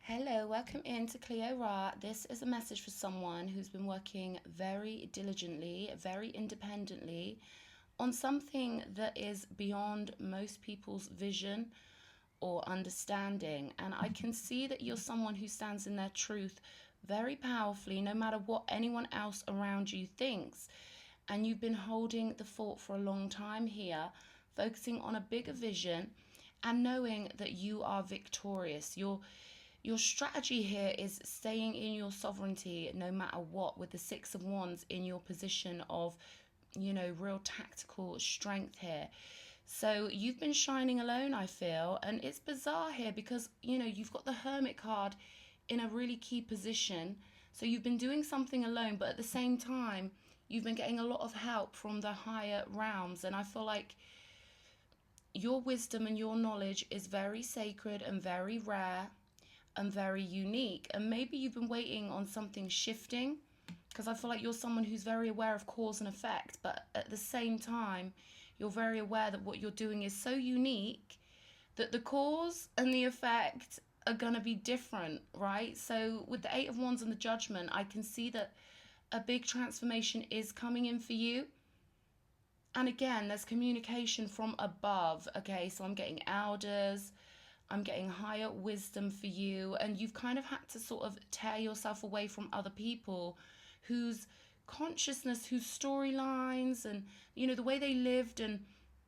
Hello, welcome into Cleo Ra. This is a message for someone who's been working very diligently, very independently on something that is beyond most people's vision or understanding. And I can see that you're someone who stands in their truth very powerfully, no matter what anyone else around you thinks. And you've been holding the fort for a long time here, focusing on a bigger vision and knowing that you are victorious. Your strategy here is staying in your sovereignty no matter what, with the Six of Wands in your position of, real tactical strength here. So you've been shining alone, I feel, and it's bizarre here because, you've got the Hermit card in a really key position. So you've been doing something alone, but at the same time, you've been getting a lot of help from the higher realms. And I feel like your wisdom and your knowledge is very sacred and very rare and very unique. And maybe you've been waiting on something shifting, because I feel like you're someone who's very aware of cause and effect, but at the same time, you're very aware that what you're doing is so unique that the cause and the effect are going to be different, right? So with the Eight of Wands and the Judgment, I can see that a big transformation is coming in for you. And again, there's communication from above, okay? So I'm getting elders, I'm getting higher wisdom for you, and you've kind of had to sort of tear yourself away from other people whose consciousness, whose storylines, and the way they lived, and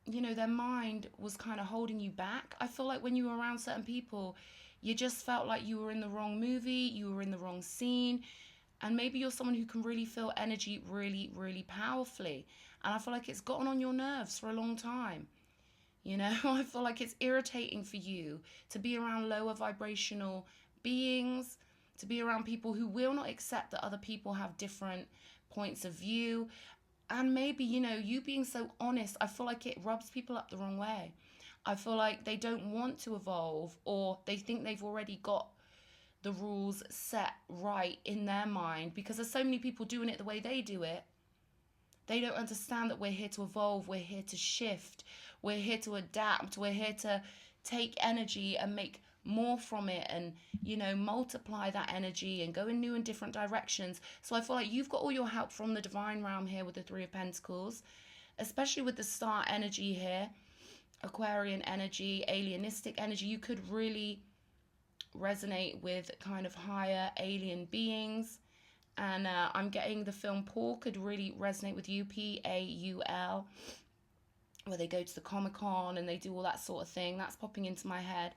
their mind was kind of holding you back. I feel like when you were around certain people, you just felt like you were in the wrong movie, you were in the wrong scene, and maybe you're someone who can really feel energy really, really powerfully. And I feel like it's gotten on your nerves for a long time. I feel like it's irritating for you to be around lower vibrational beings, to be around people who will not accept that other people have different points of view. And maybe, you being so honest, I feel like it rubs people up the wrong way. I feel like they don't want to evolve, or they think they've already got the rules set right in their mind, because there's so many people doing it the way they do it. They don't understand that we're here to evolve, we're here to shift, we're here to adapt, we're here to take energy and make more from it, and multiply that energy and go in new and different directions. So I feel like you've got all your help from the divine realm here with the Three of Pentacles, especially with the star energy here, Aquarian energy, alienistic energy. You could really resonate with kind of higher alien beings. And I'm getting the film Paul could really resonate with you, Paul, where they go to the Comic-Con and they do all that sort of thing. That's popping into my head.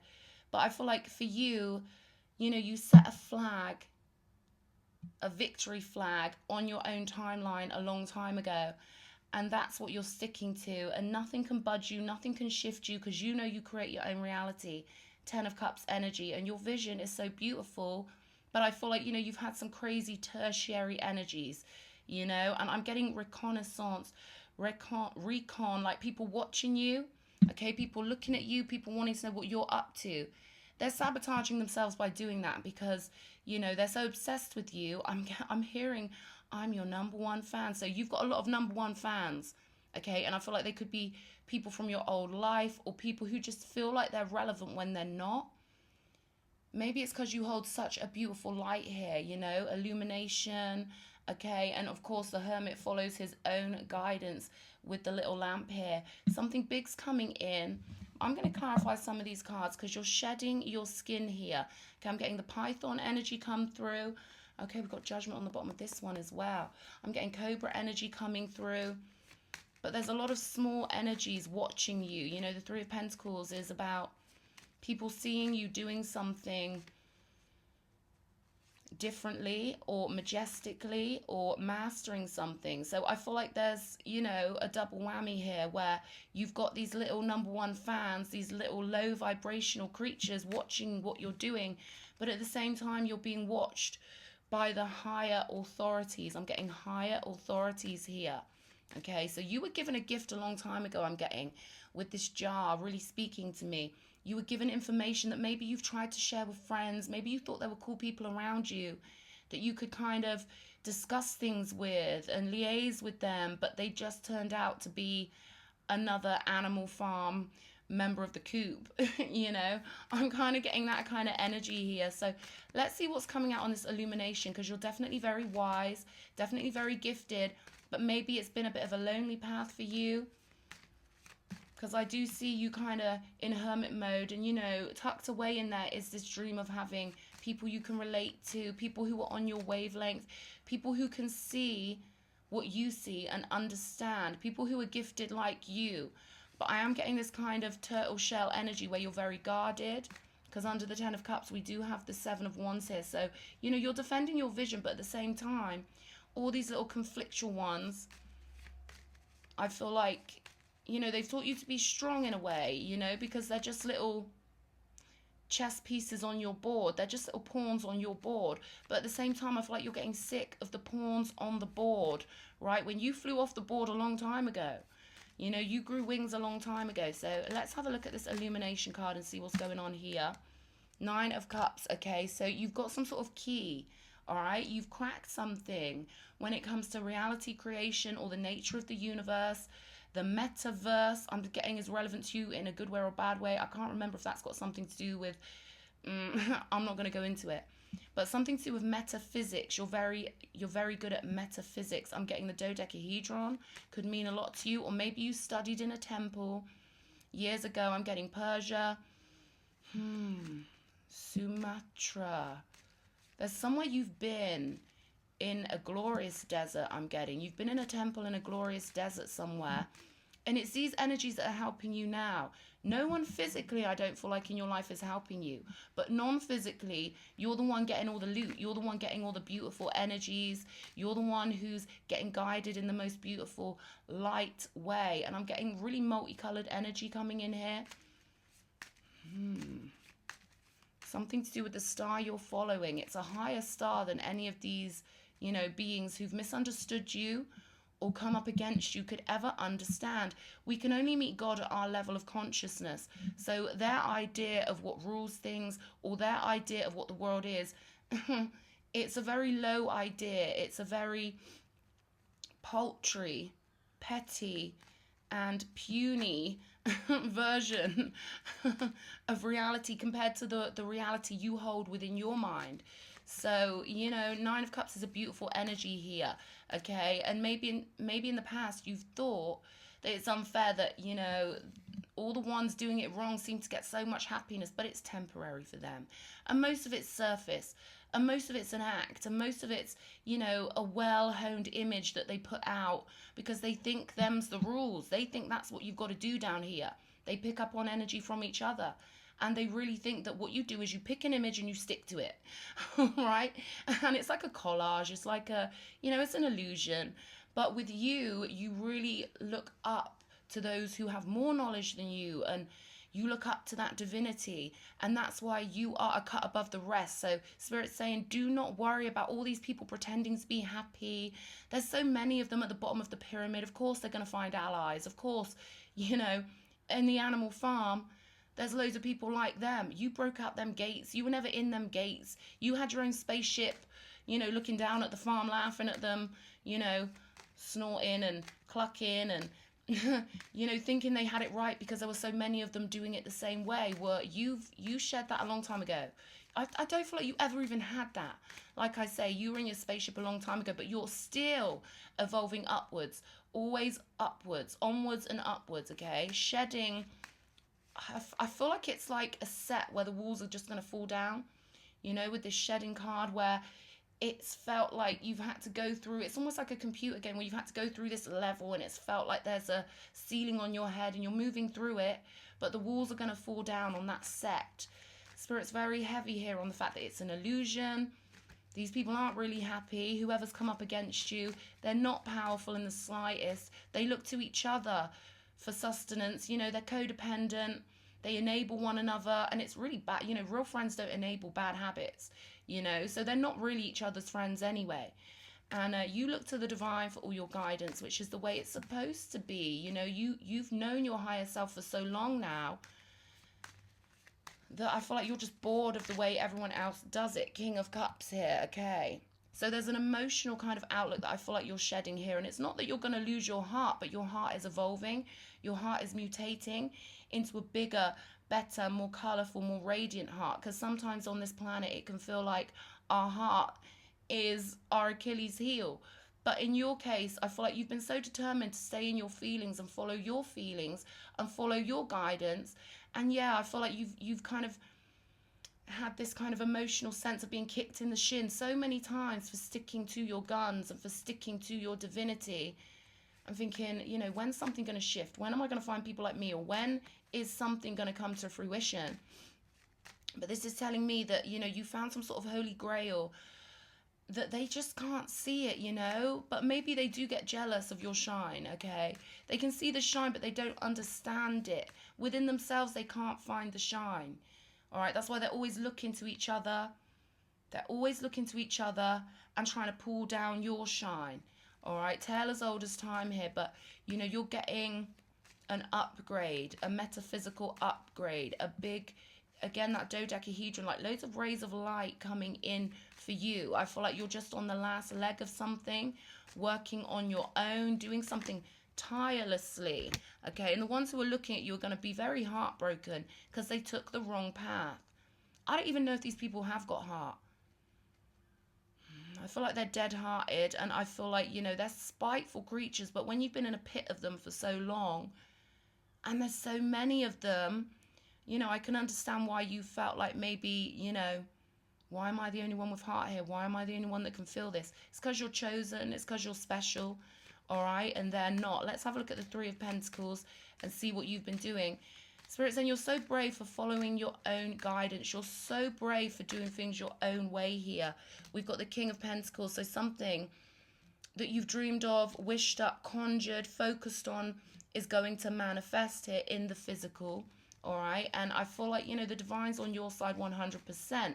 But I feel like for you, you set a flag, a victory flag on your own timeline a long time ago. And that's what you're sticking to. And nothing can budge you, nothing can shift you, because you create your own reality. Ten of Cups energy. And your vision is so beautiful. But I feel like, you've had some crazy tertiary energies, and I'm getting reconnaissance, recon, like people watching you, okay, people looking at you, people wanting to know what you're up to. They're sabotaging themselves by doing that because, they're so obsessed with you. I'm hearing I'm your number one fan. So you've got a lot of number one fans, okay? And I feel like they could be people from your old life, or people who just feel like they're relevant when they're not. Maybe it's because you hold such a beautiful light here, illumination, okay? And of course, the Hermit follows his own guidance with the little lamp here. Something big's coming in. I'm going to clarify some of these cards because you're shedding your skin here. Okay, I'm getting the Python energy come through. Okay, we've got Judgment on the bottom of this one as well. I'm getting Cobra energy coming through. But there's a lot of small energies watching you. The Three of Pentacles is about people seeing you doing something differently or majestically or mastering something. So I feel like there's, a double whammy here where you've got these little number one fans, these little low vibrational creatures watching what you're doing, but at the same time you're being watched by the higher authorities. I'm getting higher authorities here. Okay, so you were given a gift a long time ago, I'm getting, with this jar really speaking to me. You were given information that maybe you've tried to share with friends. Maybe you thought there were cool people around you that you could kind of discuss things with and liaise with them, but they just turned out to be another animal farm member of the coop. You know, I'm kind of getting that kind of energy here. So let's see what's coming out on this illumination, because you're definitely very wise, definitely very gifted, but maybe it's been a bit of a lonely path for you, because I do see you kind of in hermit mode, and, you know, tucked away in there is this dream of having people you can relate to, people who are on your wavelength, people who can see what you see and understand, people who are gifted like you. But I am getting this kind of turtle shell energy where you're very guarded, because under the 10 of Cups we do have the 7 of Wands here. So, you know, you're defending your vision, but at the same time, all these little conflictual ones, I feel like, you know, they've taught you to be strong in a way, you know, because they're just little chess pieces on your board. They're just little pawns on your board. But at the same time, I feel like you're getting sick of the pawns on the board, right? When you flew off the board a long time ago, you know, you grew wings a long time ago. So let's have a look at this illumination card and see what's going on here. 9 of Cups, okay? So you've got some sort of key, all right? You've cracked something when it comes to reality creation or the nature of the universe. The metaverse, I'm getting, is relevant to you in a good way or a bad way. I can't remember if that's got something to do with, I'm not going to go into it. But something to do with metaphysics. You're very good at metaphysics. I'm getting the dodecahedron. Could mean a lot to you. Or maybe you studied in a temple years ago. I'm getting Persia. Sumatra. There's somewhere you've been in a glorious desert, I'm getting. You've been in a temple in a glorious desert somewhere. And it's these energies that are helping you now. No one physically, I don't feel like, in your life is helping you. But non-physically, you're the one getting all the loot. You're the one getting all the beautiful energies. You're the one who's getting guided in the most beautiful, light way. And I'm getting really multicolored energy coming in here. Something to do with the star you're following. It's a higher star than any of these, you know, beings who've misunderstood you or come up against you could ever understand. We can only meet God at our level of consciousness. So their idea of what rules things, or their idea of what the world is, it's a very low idea. It's a very paltry, petty, and puny version of reality compared to the reality you hold within your mind. So, you know, 9 of Cups is a beautiful energy here, okay? And maybe in the past you've thought that it's unfair that, you know, all the ones doing it wrong seem to get so much happiness, but it's temporary for them. And most of it's surface, and most of it's an act, and most of it's, you know, a well-honed image that they put out because they think them's the rules. They think that's what you've got to do down here. They pick up on energy from each other. And they really think that what you do is you pick an image and you stick to it, right? And it's like a collage. It's like a, you know, it's an illusion. But with you, you really look up to those who have more knowledge than you, and you look up to that divinity, and that's why you are a cut above the rest. So Spirit's saying, do not worry about all these people pretending to be happy. There's so many of them at the bottom of the pyramid. Of course they're going to find allies. Of course, you know, in the animal farm, there's loads of people like them. You broke out them gates. You were never in them gates. You had your own spaceship, you know, looking down at the farm, laughing at them, you know, snorting and clucking and, you know, thinking they had it right because there were so many of them doing it the same way. Well, you shared that a long time ago. I don't feel like you ever even had that. Like I say, you were in your spaceship a long time ago, but you're still evolving upwards, always upwards, onwards and upwards, okay? Shedding. I feel like it's like a set where the walls are just going to fall down, you know, with this shedding card where it's felt like you've had to go through, it's almost like a computer game where you've had to go through this level and it's felt like there's a ceiling on your head and you're moving through it, but the walls are going to fall down on that set. Spirit's very heavy here on the fact that it's an illusion. These people aren't really happy. Whoever's come up against you, they're not powerful in the slightest. They look to each other for sustenance. You know, they're codependent. They enable one another, and it's really bad. You know, real friends don't enable bad habits, you know, so they're not really each other's friends anyway. And you look to the divine for all your guidance, which is the way it's supposed to be. You know, you've known your higher self for so long now that I feel like you're just bored of the way everyone else does it. King of Cups here, okay. So there's an emotional kind of outlook that I feel like you're shedding here. And it's not that you're going to lose your heart, but your heart is evolving. Your heart is mutating into a bigger, better, more colorful, more radiant heart. Because sometimes on this planet it can feel like our heart is our Achilles heel. But in your case, I feel like you've been so determined to stay in your feelings and follow your feelings and follow your guidance. And yeah, I feel like you've kind of had this kind of emotional sense of being kicked in the shin so many times for sticking to your guns and for sticking to your divinity. I'm thinking, you know, when's something going to shift? When am I going to find people like me? Or when is something going to come to fruition? But this is telling me that, you know, you found some sort of holy grail that they just can't see it, you know? But maybe they do get jealous of your shine, okay? They can see the shine, but they don't understand it. Within themselves, they can't find the shine. All right, that's why they're always looking to each other. They're always looking to each other and trying to pull down your shine. All right, tale as old as time here, but you know, you're getting an upgrade, a metaphysical upgrade, a big, again, that dodecahedron, like loads of rays of light coming in for you. I feel like you're just on the last leg of something, working on your own, doing something tirelessly, okay? And the ones who are looking at you are going to be very heartbroken because they took the wrong path. I don't even know if these people have got heart. I feel like they're dead-hearted, and I feel like, you know, they're spiteful creatures, but when you've been in a pit of them for so long, and there's so many of them, you know, I can understand why you felt like maybe, you know, why am I the only one with heart here? Why am I the only one that can feel this? It's because you're chosen. It's because you're special. All right? And they're not. Let's have a look at the Three of Pentacles and see what you've been doing. Spirit saying you're so brave for following your own guidance. You're so brave for doing things your own way here. We've got the King of Pentacles. So something that you've dreamed of, wished up, conjured, focused on is going to manifest here in the physical. All right? And I feel like, you know, the divine's on your side 100%.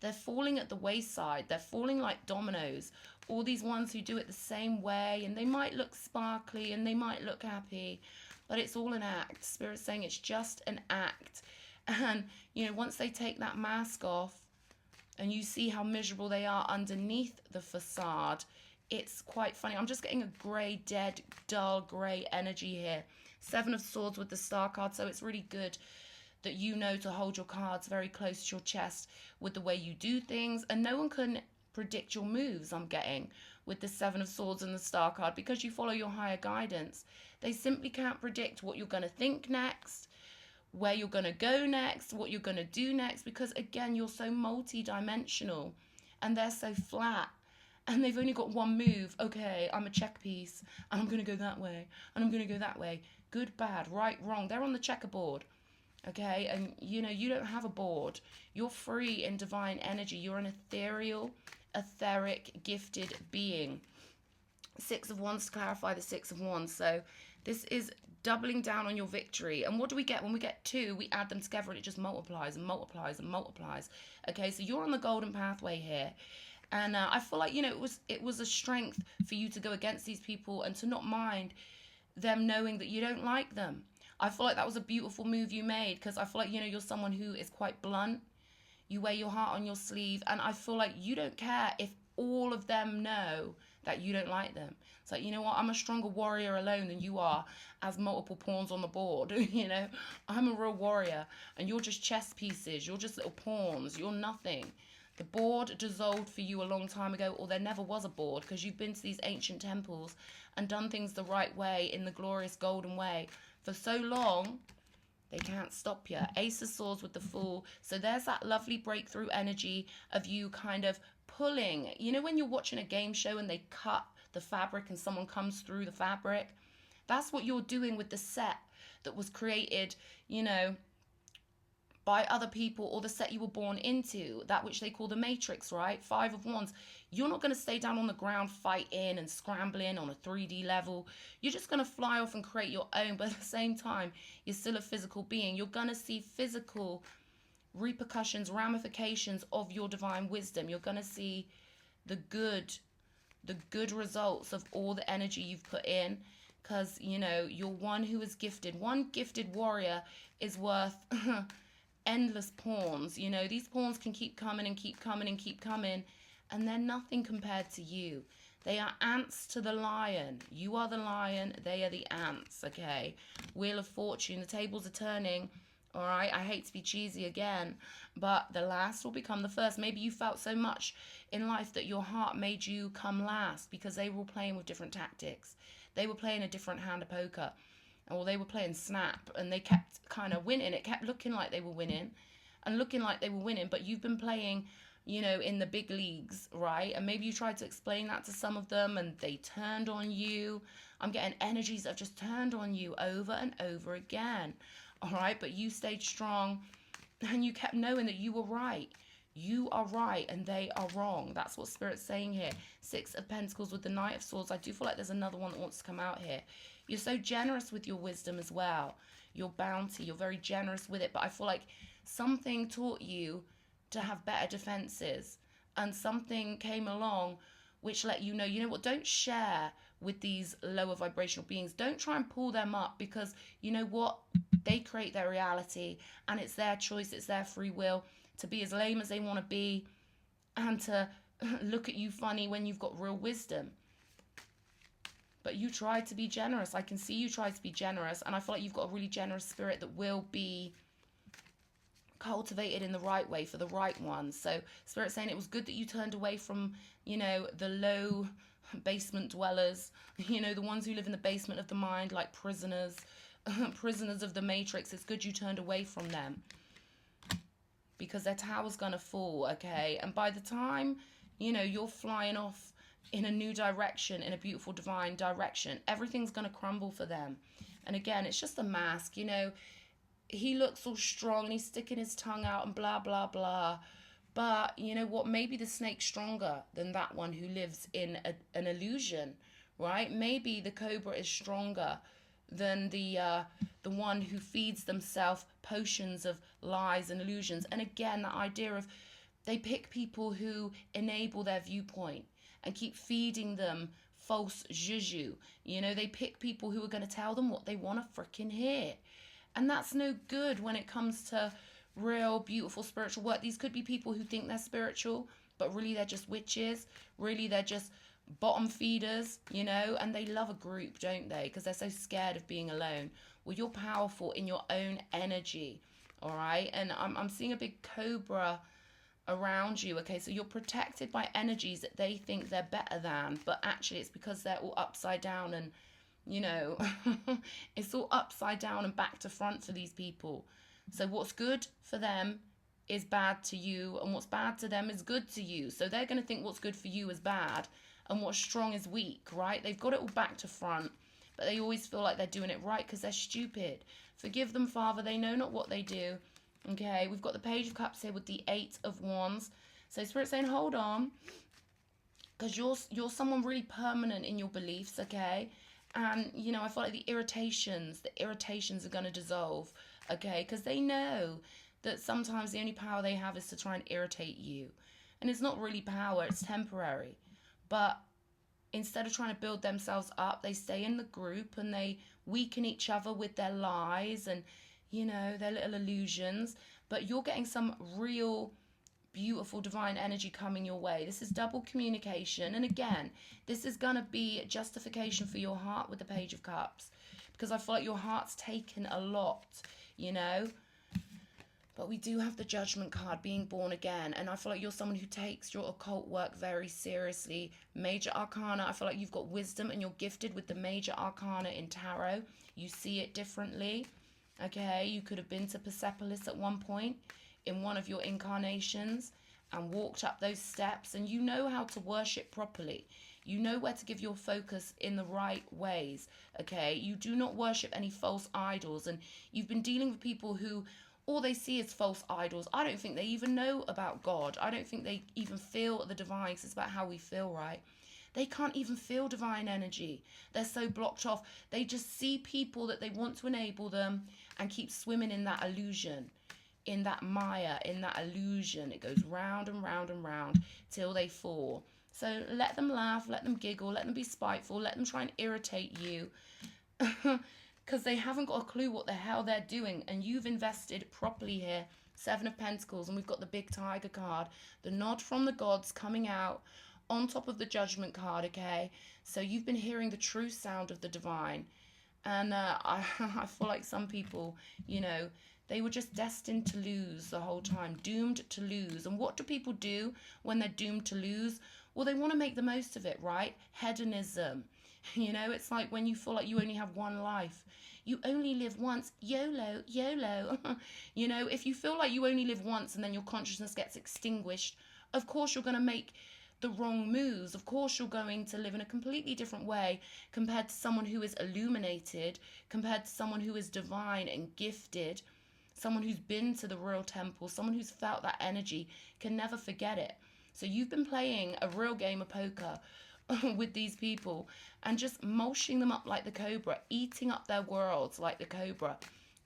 They're falling at the wayside. They're falling like dominoes. All these ones who do it the same way, and they might look sparkly and they might look happy, but it's all an act. Spirit's saying it's just an act. And, you know, once they take that mask off and you see how miserable they are underneath the facade, it's quite funny. I'm just getting a grey, dead, dull grey energy here. Seven of Swords with the Star card, so it's really good that you know to hold your cards very close to your chest with the way you do things, and no one can predict your moves. I'm getting with the Seven of Swords and the Star card, because you follow your higher guidance. They simply can't predict what you're going to think next, where you're going to go next, what you're going to do next, because again, you're so multi-dimensional and they're so flat. And they've only got one move. Okay, I'm a check piece and I'm going to go that way and I'm going to go that way. Good, bad, right, wrong. They're on the checkerboard. Okay, and you know, you don't have a board. You're free in divine energy. You're an ethereal, etheric, gifted being. Six of Wands to clarify the Six of Wands. So this is doubling down on your victory. And what do we get? When we get two, we add them together and it just multiplies and multiplies and multiplies. Okay, so you're on the golden pathway here. And I feel like, you know, it was a strength for you to go against these people and to not mind them knowing that you don't like them. I feel like that was a beautiful move you made, because I feel like, you know, you're someone who is quite blunt. You wear your heart on your sleeve, and I feel like you don't care if all of them know that you don't like them. It's like, you know what, I'm a stronger warrior alone than you are as multiple pawns on the board. You know, I'm a real warrior, and you're just chess pieces. You're just little pawns. You're nothing. The board dissolved for you a long time ago, or there never was a board, because you've been to these ancient temples and done things the right way, in the glorious golden way, for so long. They can't stop you. Ace of Swords with the Fool. So there's that lovely breakthrough energy of you kind of pulling. You know when you're watching a game show and they cut the fabric and someone comes through the fabric? That's what you're doing with the set that was created, you know, by other people, or the set you were born into, that which they call the Matrix, right? Five of Wands. You're not going to stay down on the ground fighting and scrambling on a 3D level. You're just going to fly off and create your own, but at the same time, you're still a physical being. You're going to see physical repercussions, ramifications of your divine wisdom. You're going to see the good results of all the energy you've put in, because, you know, you're one who is gifted. One gifted warrior is worth endless pawns. You know, these pawns can keep coming and keep coming and keep coming, and they're nothing compared to you. They are ants to the lion. You are the lion, they are the ants, okay? Wheel of Fortune, the tables are turning, all right? I hate to be cheesy again, but the last will become the first. Maybe you felt so much in life that your heart made you come last because they were all playing with different tactics. They were playing a different hand of poker, or they were playing snap, and they kept kind of winning. It kept looking like they were winning and looking like they were winning, but you've been playing, you know, in the big leagues, right? And maybe you tried to explain that to some of them and they turned on you. I'm getting energies that have just turned on you over and over again, all right? But you stayed strong and you kept knowing that you were right. You are right and they are wrong. That's what Spirit's saying here. 6 of Pentacles with the Knight of Swords. I do feel like there's another one that wants to come out here. You're so generous with your wisdom as well. Your bounty, you're very generous with it. But I feel like something taught you to have better defenses, and something came along which let you know what, don't share with these lower vibrational beings. Don't try and pull them up, because you know what, they create their reality and it's their choice, it's their free will to be as lame as they want to be and to look at you funny when you've got real wisdom. But you tried to be generous. I can see you tried to be generous, and I feel like you've got a really generous spirit that will be cultivated in the right way for the right ones. So Spirit's saying it was good that you turned away from, you know, the low basement dwellers, you know, the ones who live in the basement of the mind, like prisoners, prisoners of the matrix. It's good you turned away from them, because their tower's gonna fall, okay? And by the time, you know, you're flying off in a new direction, in a beautiful divine direction, everything's gonna crumble for them. And again, it's just a mask, you know. He looks all strong and he's sticking his tongue out and blah, blah, blah. But you know what? Maybe the snake's stronger than that one who lives in an illusion, right? Maybe the cobra is stronger than the one who feeds themselves potions of lies and illusions. And again, that idea of they pick people who enable their viewpoint and keep feeding them false juju. You know, they pick people who are going to tell them what they want to freaking hear. And that's no good when it comes to real, beautiful spiritual work. These could be people who think they're spiritual, but really they're just witches. Really, they're just bottom feeders, you know, and they love a group, don't they? Because they're so scared of being alone. Well, you're powerful in your own energy, all right? And I'm seeing a big cobra around you, okay? So you're protected by energies that they think they're better than, but actually it's because they're all upside down and, you know, it's all upside down and back to front for these people. So what's good for them is bad to you, and what's bad to them is good to you. So they're going to think what's good for you is bad, and what's strong is weak, right? They've got it all back to front, but they always feel like they're doing it right because they're stupid. Forgive them, Father. They know not what they do. Okay, we've got the Page of Cups here with the 8 of Wands. So Spirit's saying, hold on, because you're someone really permanent in your beliefs, okay? And, you know, I feel like the irritations are going to dissolve, okay? Because they know that sometimes the only power they have is to try and irritate you. And it's not really power, it's temporary. But instead of trying to build themselves up, they stay in the group and they weaken each other with their lies and, you know, their little illusions. But you're getting some real beautiful divine energy coming your way. This is double communication. And again, this is going to be justification for your heart with the Page of Cups. Because I feel like your heart's taken a lot, you know. But we do have the Judgment card, being born again. And I feel like you're someone who takes your occult work very seriously. Major Arcana, I feel like you've got wisdom and you're gifted with the Major Arcana in Tarot. You see it differently. Okay, you could have been to Persepolis at one point in one of your incarnations and walked up those steps, and you know how to worship properly. You know where to give your focus in the right ways, okay? You do not worship any false idols, and you've been dealing with people who all they see is false idols. I don't think they even know about God. I don't think they even feel the divine, because it's about how we feel, right? They can't even feel divine energy. They're so blocked off. They just see people that they want to enable them and keep swimming in that illusion, in that Maya, in that illusion. It goes round and round and round till they fall. So let them laugh, let them giggle, let them be spiteful, let them try and irritate you. Because they haven't got a clue what the hell they're doing. And you've invested properly here. 7 of Pentacles, and we've got the big Tiger card. The nod from the gods coming out on top of the Judgment card, okay? So you've been hearing the true sound of the divine. And I feel like some people, you know, they were just destined to lose the whole time, doomed to lose. And what do people do when they're doomed to lose? Well, they want to make the most of it, right? Hedonism. You know, it's like when you feel like you only have one life. You only live once. YOLO, YOLO. You know, if you feel like you only live once and then your consciousness gets extinguished, of course you're going to make the wrong moves. Of course you're going to live in a completely different way compared to someone who is illuminated, compared to someone who is divine and gifted, someone who's been to the real temple, someone who's felt that energy, can never forget it. So you've been playing a real game of poker with these people and just mulching them up like the cobra, eating up their worlds like the cobra.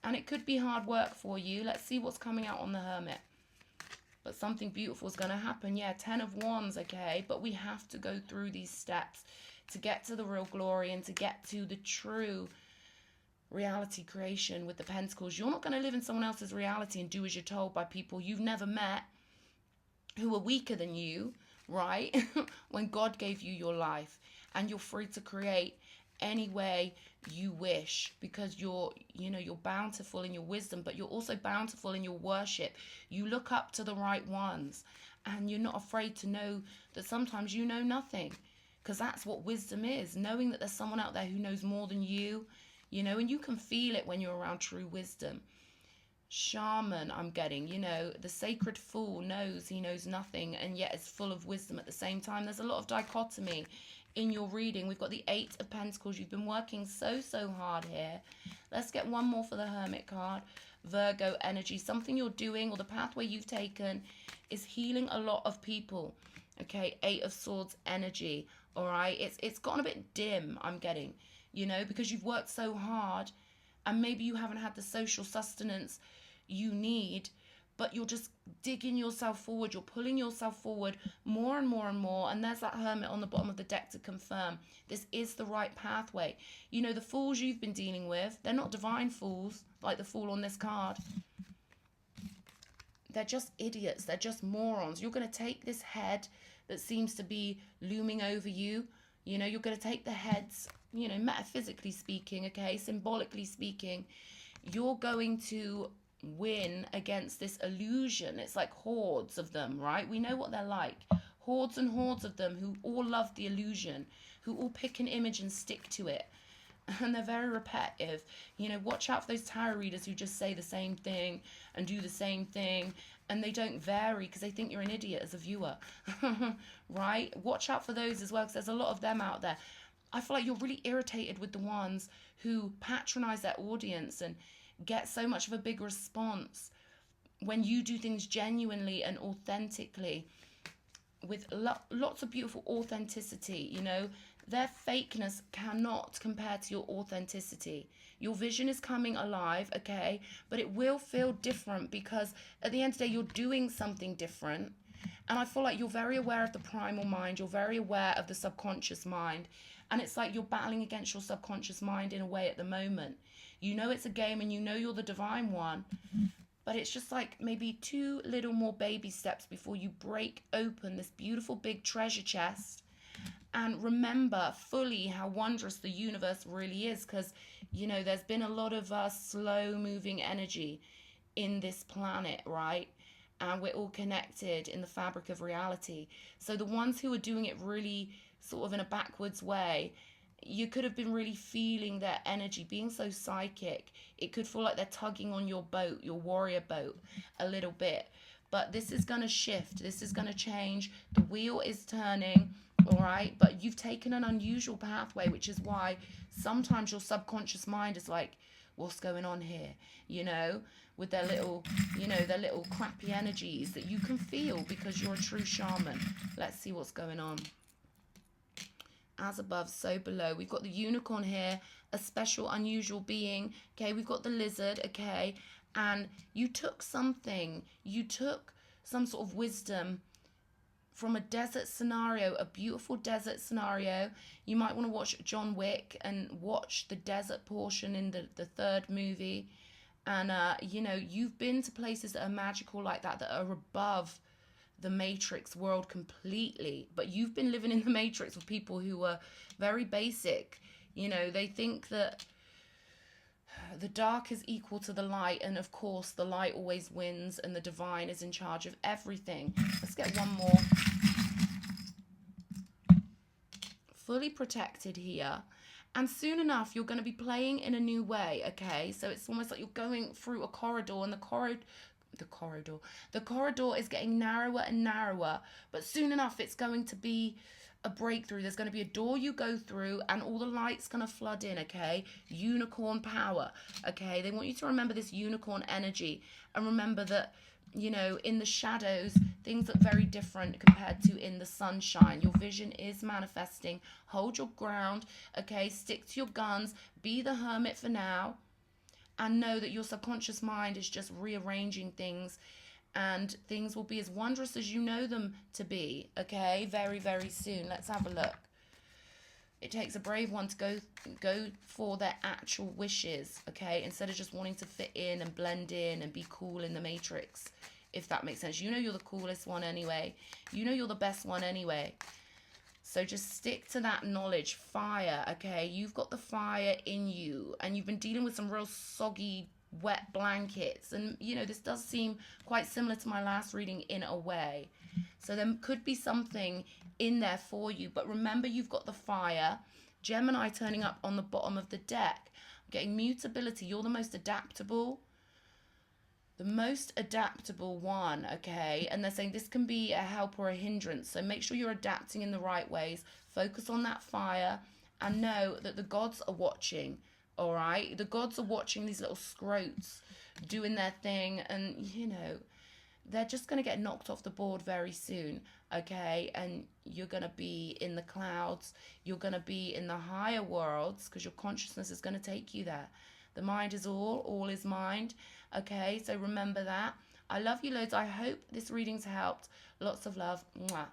And it could be hard work for you. Let's see what's coming out on the Hermit. But something beautiful is going to happen. Yeah, 10 of Wands, okay? But we have to go through these steps to get to the real glory and to get to the true reality creation with the Pentacles. You're not going to live in someone else's reality and do as you're told by people you've never met who are weaker than you, right? When God gave you your life, and you're free to create any way you wish, because you're bountiful in your wisdom, but you're also bountiful in your worship. You look up to the right ones, and you're not afraid to know that sometimes you know nothing, because that's what wisdom is, knowing that there's someone out there who knows more than you, and you can feel it when you're around true wisdom. Shaman, I'm getting, the sacred fool knows he knows nothing and yet is full of wisdom at the same time. There's a lot of dichotomy in your reading. We've got the 8 of Pentacles. You've been working so hard here. Let's get one more for the Hermit card. Virgo energy. Something you're doing or the pathway you've taken is healing a lot of people. Okay, 8 of Swords energy. All right, it's gotten a bit dim, I'm getting, because you've worked so hard and maybe you haven't had the social sustenance you need, but you're just digging yourself forward. You're pulling yourself forward more and more and more. And there's that Hermit on the bottom of the deck to confirm this is the right pathway. The fools you've been dealing with, they're not divine fools like the Fool on this card. They're just idiots. They're just morons. You're going to take this head that seems to be looming over you. You're going to take the heads, metaphysically speaking, okay, symbolically speaking. You're going to win against this illusion. It's like hordes of them, right? We know what they're like. Hordes and hordes of them who all love the illusion, who all pick an image and stick to it. And they're very repetitive. Watch out for those tarot readers who just say the same thing and do the same thing, and they don't vary because they think you're an idiot as a viewer. Right? Watch out for those as well, because there's a lot of them out there. I feel like you're really irritated with the ones who patronize their audience and get so much of a big response when you do things genuinely and authentically with lots of beautiful authenticity. Their fakeness cannot compare to your authenticity. Your vision is coming alive, okay, but it will feel different because at the end of the day you're doing something different. And I feel like you're very aware of the primal mind, you're very aware of the subconscious mind, and it's like you're battling against your subconscious mind in a way at the moment. It's a game and you're the divine one, but it's just like maybe 2 little more baby steps before you break open this beautiful big treasure chest and remember fully how wondrous the universe really is, because, there's been a lot of slow moving energy in this planet, right? And we're all connected in the fabric of reality. So the ones who are doing it really sort of in a backwards way, you could have been really feeling their energy, being so psychic. It could feel like they're tugging on your boat, your warrior boat, a little bit. But this is going to shift. This is going to change. The wheel is turning, all right? But you've taken an unusual pathway, which is why sometimes your subconscious mind is like, what's going on here? With their little, their little crappy energies that you can feel because you're a true shaman. Let's see what's going on. As above, so below. We've got the unicorn here, a special, unusual being. Okay, we've got the lizard, okay, and you took something. You took some sort of wisdom from a desert scenario, a beautiful desert scenario. You might want to watch John Wick and watch the desert portion in the 3rd movie. And, you've been to places that are magical like that are above the matrix world completely, but you've been living in the matrix with people who are very basic. You know, they think that the dark is equal to the light, and of course the light always wins and the divine is in charge of everything. Let's get one more. Fully protected here, and soon enough you're going to be playing in a new way. Okay, so it's almost like you're going through a corridor, and the corridor is getting narrower and narrower, but soon enough it's going to be a breakthrough. There's going to be a door you go through and all the light's going to flood in. Okay, unicorn power. Okay, they want you to remember this unicorn energy, and remember that, you know, in the shadows things look very different compared to in the sunshine. Your vision is manifesting. Hold your ground. Okay, stick to your guns, be the hermit for now, and know that your subconscious mind is just rearranging things, and things will be as wondrous as you know them to be. Okay, very, very soon. Let's have a look. It takes a brave one to go for their actual wishes, okay, instead of just wanting to fit in and blend in and be cool in the matrix, if that makes sense. You know you're the coolest one anyway. You know you're the best one anyway. So just stick to that knowledge. Fire, okay? You've got the fire in you, and you've been dealing with some real soggy, wet blankets. And, you know, this does seem quite similar to my last reading in a way. So there could be something in there for you. But remember, you've got the fire. Gemini turning up on the bottom of the deck. I'm getting mutability. You're the most adaptable. The most adaptable one, okay? And they're saying this can be a help or a hindrance. So make sure you're adapting in the right ways. Focus on that fire and know that the gods are watching, all right? The gods are watching these little scrotes doing their thing, and, you know, they're just going to get knocked off the board very soon, okay? And you're going to be in the clouds. You're going to be in the higher worlds because your consciousness is going to take you there. The mind is all is mind, okay? So remember that. I love you loads. I hope this reading's helped. Lots of love. Mwah.